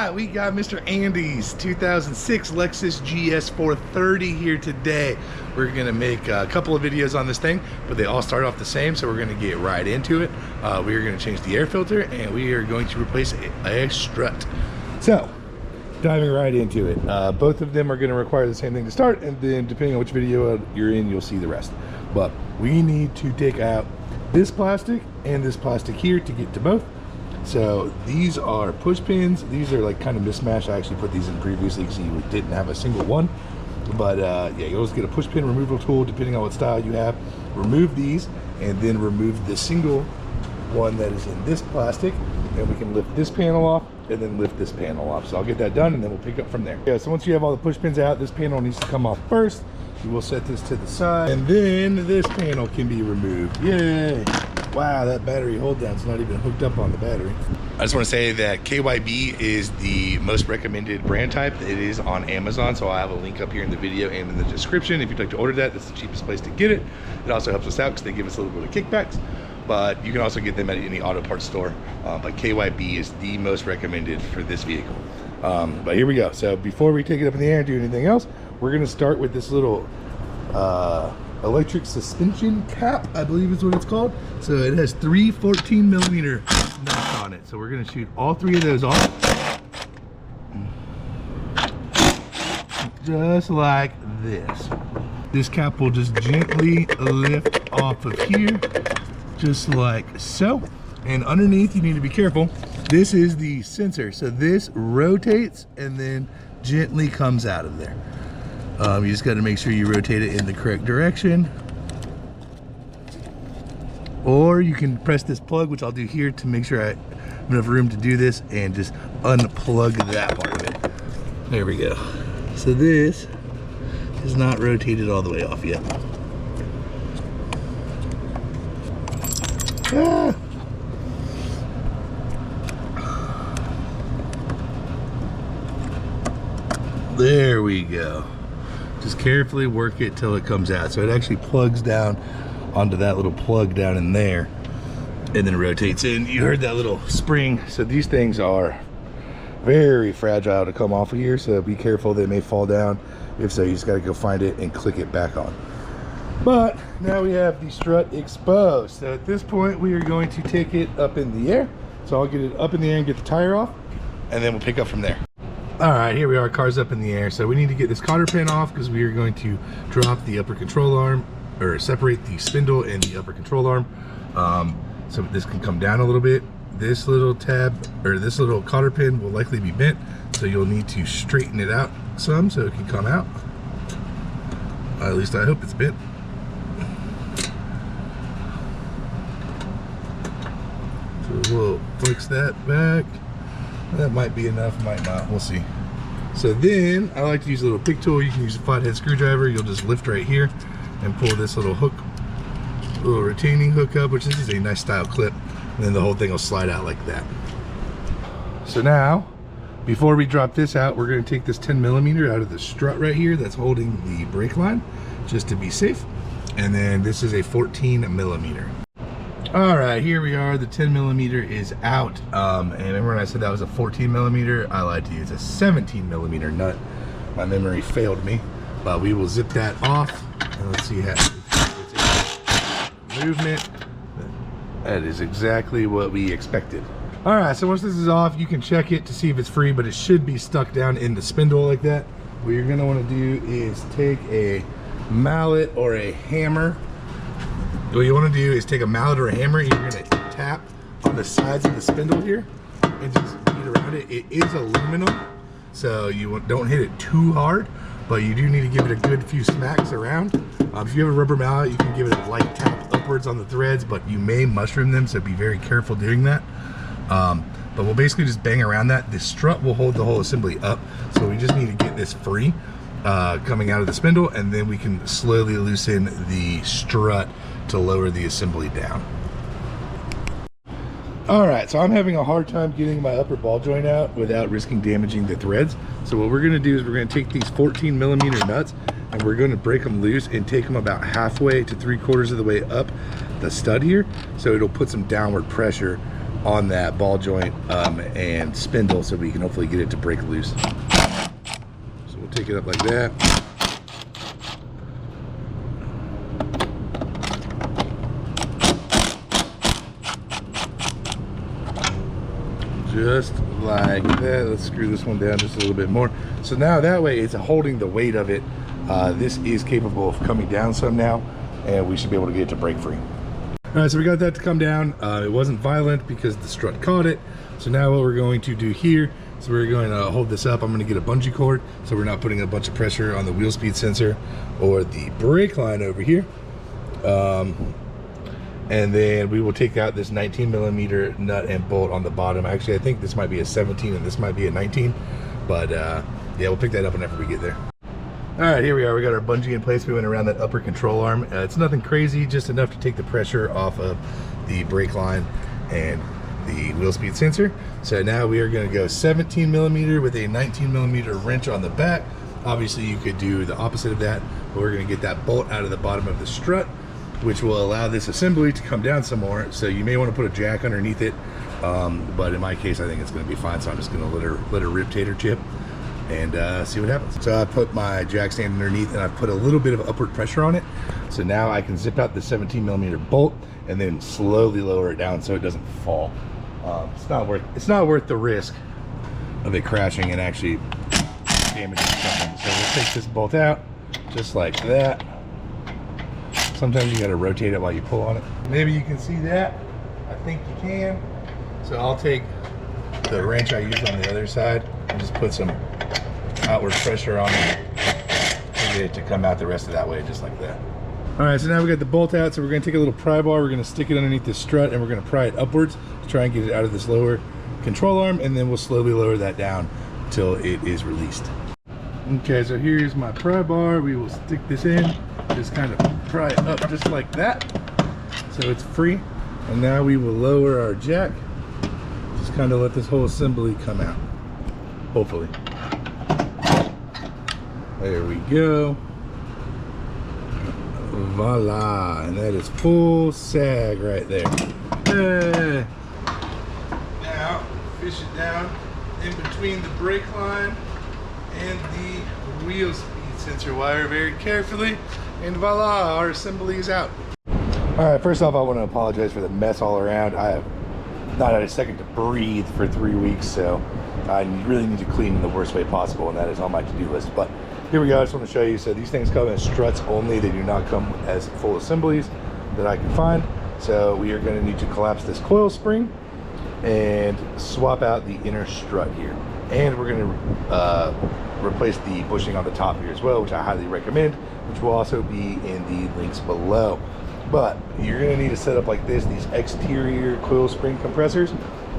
right, we got Mr. Andy's 2006 Lexus GS 430 here today. We're gonna make a couple of videos on this thing, but they all start off the same, so we're gonna get right into it. We are gonna change the air filter, and we are going to replace a strut. So, diving right into it. Both of them are gonna require the same thing to start, and then depending on which video you're in, you'll see the rest. But we need to take out this plastic and this plastic here to get to both. So these are push pins. These are like kind of mismatched. I actually put these in previously because you didn't have a single one. But yeah, you always get a push pin removal tool depending on what style you have. Remove these and then remove the single one that is in this plastic, and we can lift this panel off and then lift this panel off. So I'll get that done and then we'll pick up from there. Yeah, so once you have all the push pins out, this panel needs to come off first. You will set this to the side, and then this panel can be removed. Yay! Wow, that battery hold down's not even hooked up on the battery. I just want to say that KYB is the most recommended brand type. It is on Amazon, so I'll have a link up here in the video and in the description. If you'd like to order that, that's the cheapest place to get it. It also helps us out because they give us a little bit of kickbacks. But you can also get them at any auto parts store. But KYB is the most recommended for this vehicle. But here we go. So before we take it up in the air and do anything else, we're going to start with this little electric suspension cap, I believe is what it's called. So it has 3 14mm nuts on it. So we're going to shoot all 3 of those off. Just like this. This cap will just gently lift off of here, just like so. And underneath, you need to be careful. This is the sensor. So this rotates and then gently comes out of there. You just got to make sure you rotate it in the correct direction. Or you can press this plug, which I'll do here to make sure I have enough room to do this, and just unplug that part of it. There we go. So this is not rotated all the way off yet. Ah. There we go. Just carefully work it till it comes out. So it actually plugs down onto that little plug down in there and then rotates in. You heard that little spring. So these things are very fragile to come off of here, so be careful, they may fall down. If so, you just got to go find it and click it back on. But now we have the strut exposed. So at this point, we are going to take it up in the air. So I'll get it up in the air and get the tire off, and then we'll pick up from there. All right, here we are, car's up in the air. So we need to get this cotter pin off because we are going to drop the upper control arm, or separate the spindle and the upper control arm. So this can come down a little bit. This little tab, or this little cotter pin will likely be bent. So you'll need to straighten it out some so it can come out. At least I hope it's bent. So we'll flex that back. That might be enough, might not, we'll see. So then, I like to use a little pick tool. You can use a flathead screwdriver. You'll just lift right here and pull this little hook, little retaining hook up, which this is a nice style clip, and then the whole thing will slide out like that. So now, before we drop this out, we're gonna take this 10mm out of the strut right here that's holding the brake line, just to be safe. And then this is a 14mm. All right, here we are. The 10mm is out. And remember when I said that was a 14mm? I lied to you. It's a 17mm nut. My memory failed me. But we will zip that off. And let's see how it's movement. That is exactly what we expected. All right, so once this is off, you can check it to see if it's free, but it should be stuck down in the spindle like that. What you're gonna wanna do is take a mallet or a hammer. What you want to do is take a mallet or a hammer, and you're going to tap on the sides of the spindle here and just beat around it. It is aluminum, so you don't hit it too hard, but you do need to give it a good few smacks around. If you have a rubber mallet, you can give it a light tap upwards on the threads, but you may mushroom them, so be very careful doing that. But we'll basically just bang around that. The strut will hold the whole assembly up, so we just need to get this free coming out of the spindle, and then we can slowly loosen the strut to lower the assembly down. All right, so I'm having a hard time getting my upper ball joint out without risking damaging the threads. So what we're gonna do is we're gonna take these 14mm nuts and we're gonna break them loose and take them about halfway to 3/4 of the way up the stud here. So it'll put some downward pressure on that ball joint and spindle so we can hopefully get it to break loose. So we'll take it up like that. Just like that. Let's screw this one down just a little bit more. So now that way it's holding the weight of it. This is capable of coming down some now, and we should be able to get it to break free. All right, so we got that to come down. It wasn't violent because the strut caught it. So now what we're going to do here is we're going to hold this up. I'm going to get a bungee cord so we're not putting a bunch of pressure on the wheel speed sensor or the brake line over here. And then we will take out this 19mm nut and bolt on the bottom. Actually, I think this might be a 17 and this might be a 19. But yeah, we'll pick that up whenever we get there. All right, here we are. We got our bungee in place. We went around that upper control arm. It's nothing crazy, just enough to take the pressure off of the brake line and the wheel speed sensor. So now we are going to go 17mm with a 19mm wrench on the back. Obviously, you could do the opposite of that, but we're going to get that bolt out of the bottom of the strut, which will allow this assembly to come down some more. So you may want to put a jack underneath it, but in my case, I think it's going to be fine. So I'm just going to let her rip tater chip and see what happens. So I put my jack stand underneath and I put a little bit of upward pressure on it. So now I can zip out the 17mm bolt and then slowly lower it down so it doesn't fall. It's not worth the risk of it crashing and actually damaging something. So we'll take this bolt out just like that. Sometimes you got to rotate it while you pull on it. Maybe you can see that. I think you can. So I'll take the wrench I used on the other side and just put some outward pressure on it and get it to come out the rest of that way, just like that. All right, so now we got the bolt out. So we're going to take a little pry bar. We're going to stick it underneath the strut and we're going to pry it upwards to try and get it out of this lower control arm, and then we'll slowly lower that down until it is released. Okay, so here's my pry bar. We will stick this in, just kind of pry it up just like that so it's free. And now we will lower our jack, just kind of let this whole assembly come out, hopefully. There we go. Voila, and that is full sag right there. Hey. Now fish it down in between the brake line and the wheel speed sensor wire very carefully, and voila, our assembly is out. All right, first off, I want to apologize for the mess all around. I have not had a second to breathe for 3 weeks, so I really need to clean in the worst way possible, and that is on my to-do list. But here we go. I just want to show you. So these things come as struts only. They do not come as full assemblies that I can find. So we are going to need to collapse this coil spring and swap out the inner strut here. And we're going to replace the bushing on the top here as well, which I highly recommend, which will also be in the links below. But you're going to need a setup like this, these exterior coil spring compressors.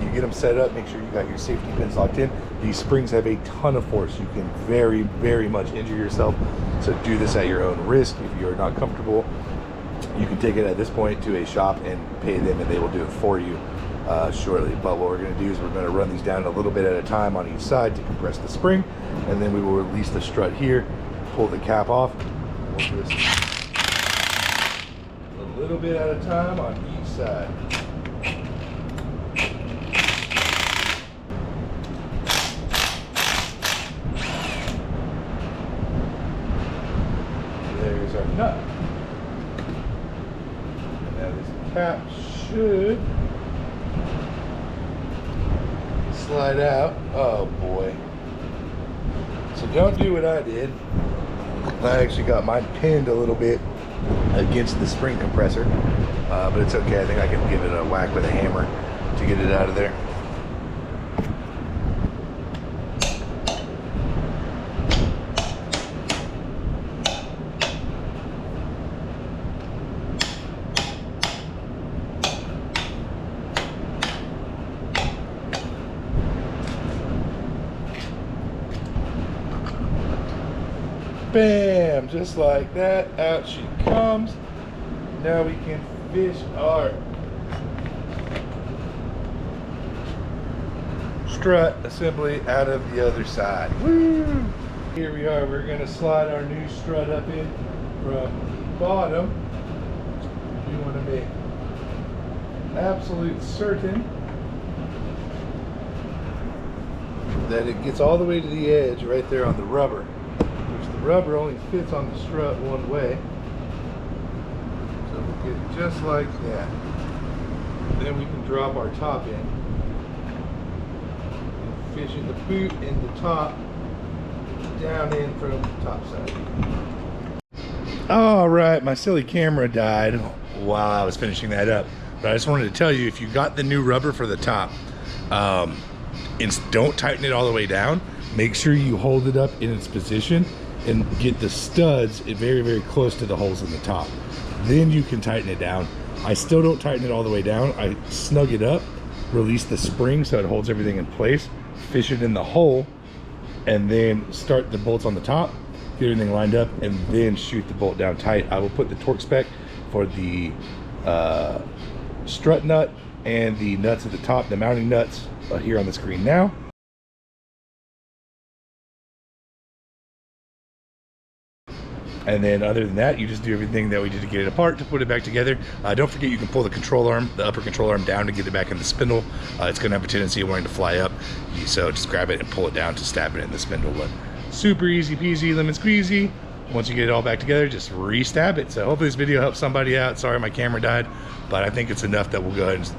You get them set up, make sure you got your safety pins locked in. These springs have a ton of force. You can very, very much injure yourself. So do this at your own risk. If you're not comfortable, you can take it at this point to a shop and pay them, and they will do it for you shortly. But what we're going to do is we're going to run these down a little bit at a time on each side to compress the spring, and then we will release the strut here, pull the cap off, we'll just a little bit at a time on each side. There's our nut. Now this cap should slide out. Oh boy. So don't do what I did. I actually got mine pinned a little bit against the spring compressor, but it's okay. I think I can give it a whack with a hammer to get it out of there. Bam! Just like that, out she comes. Now we can fish our strut assembly out of the other side. Woo! Here we are. We're going to slide our new strut up in from the bottom. We want to make absolute certain that it gets all the way to the edge right there on the rubber, which the rubber only fits on the strut one way. So we'll get it just like that. Then we can drop our top in and fishing the boot and the top down in from the top side. All right, my silly camera died while I was finishing that up, but I just wanted to tell you, if you got the new rubber for the top, don't tighten it all the way down. Make sure you hold it up in its position and get the studs very, very close to the holes in the top. Then you can tighten it down. I still don't tighten it all the way down. I snug it up, release the spring so it holds everything in place, fish it in the hole, and then start the bolts on the top, get everything lined up, and then shoot the bolt down tight. I will put the Torq spec for the strut nut and the nuts at the top, the mounting nuts, here on the screen now. And then other than that, you just do everything that we did to get it apart to put it back together. Don't forget you can pull the control arm, the upper control arm down to get it back in the spindle. It's going to have a tendency of wanting to fly up. So just grab it and pull it down to stab it in the spindle. But super easy peasy, lemon squeezy. Once you get it all back together, just re-stab it. So hopefully this video helps somebody out. Sorry my camera died, but I think it's enough that we'll go ahead and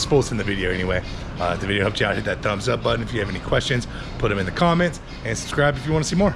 post in the video anyway. If the video helped you out, hit that thumbs up button. If you have any questions, put them in the comments, and subscribe if you want to see more.